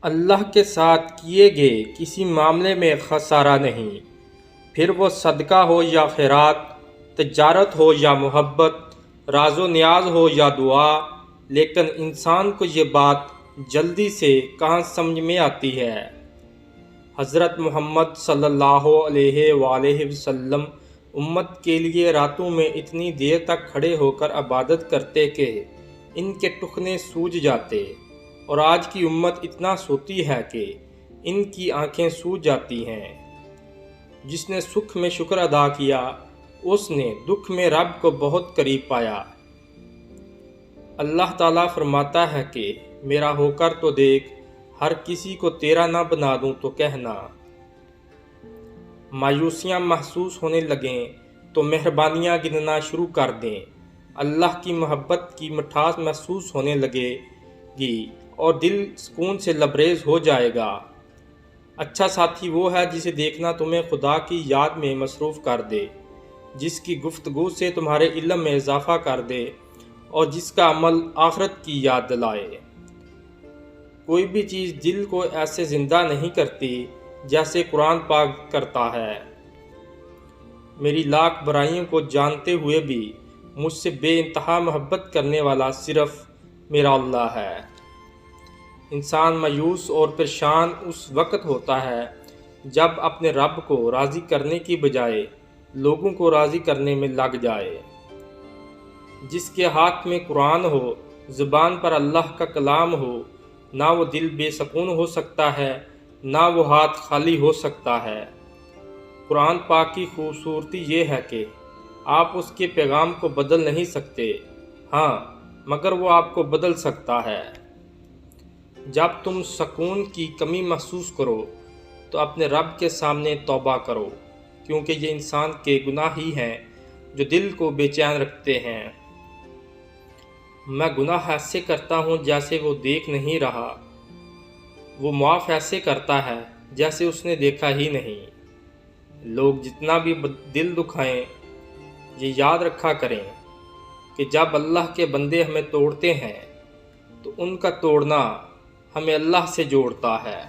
اللہ کے ساتھ کیے گئے کسی معاملے میں خسارہ نہیں، پھر وہ صدقہ ہو یا خیرات، تجارت ہو یا محبت، راز و نیاز ہو یا دعا۔ لیکن انسان کو یہ بات جلدی سے کہاں سمجھ میں آتی ہے۔ حضرت محمد صلی اللہ علیہ وآلہ وسلم امت کے لیے راتوں میں اتنی دیر تک کھڑے ہو کر عبادت کرتے کہ ان کے ٹخنے سوج جاتے، اور آج کی امت اتنا سوتی ہے کہ ان کی آنکھیں سوج جاتی ہیں۔ جس نے سکھ میں شکر ادا کیا، اس نے دکھ میں رب کو بہت قریب پایا۔ اللہ تعالیٰ فرماتا ہے کہ میرا ہو کر تو دیکھ، ہر کسی کو تیرا نہ بنا دوں تو کہنا۔ مایوسیاں محسوس ہونے لگیں تو مہربانیاں گننا شروع کر دیں۔ اللہ کی محبت کی مٹھاس محسوس ہونے لگے گی اور دل سکون سے لبریز ہو جائے گا۔ اچھا ساتھی وہ ہے جسے دیکھنا تمہیں خدا کی یاد میں مصروف کر دے، جس کی گفتگو سے تمہارے علم میں اضافہ کر دے اور جس کا عمل آخرت کی یاد دلائے۔ کوئی بھی چیز دل کو ایسے زندہ نہیں کرتی جیسے قرآن پاک کرتا ہے۔ میری لاکھ برائیوں کو جانتے ہوئے بھی مجھ سے بے انتہا محبت کرنے والا صرف میرا اللہ ہے۔ انسان مایوس اور پریشان اس وقت ہوتا ہے جب اپنے رب کو راضی کرنے کی بجائے لوگوں کو راضی کرنے میں لگ جائے۔ جس کے ہاتھ میں قرآن ہو، زبان پر اللہ کا کلام ہو، نہ وہ دل بے سکون ہو سکتا ہے، نہ وہ ہاتھ خالی ہو سکتا ہے۔ قرآن پاک کی خوبصورتی یہ ہے کہ آپ اس کے پیغام کو بدل نہیں سکتے، ہاں مگر وہ آپ کو بدل سکتا ہے۔ جب تم سکون کی کمی محسوس کرو تو اپنے رب کے سامنے توبہ کرو، کیونکہ یہ انسان کے گناہ ہی ہیں جو دل کو بے چین رکھتے ہیں۔ میں گناہ ایسے کرتا ہوں جیسے وہ دیکھ نہیں رہا، وہ معاف ایسے کرتا ہے جیسے اس نے دیکھا ہی نہیں۔ لوگ جتنا بھی دل دکھائیں، یہ یاد رکھا کریں کہ جب اللہ کے بندے ہمیں توڑتے ہیں تو ان کا توڑنا ہمیں اللہ سے جوڑتا ہے۔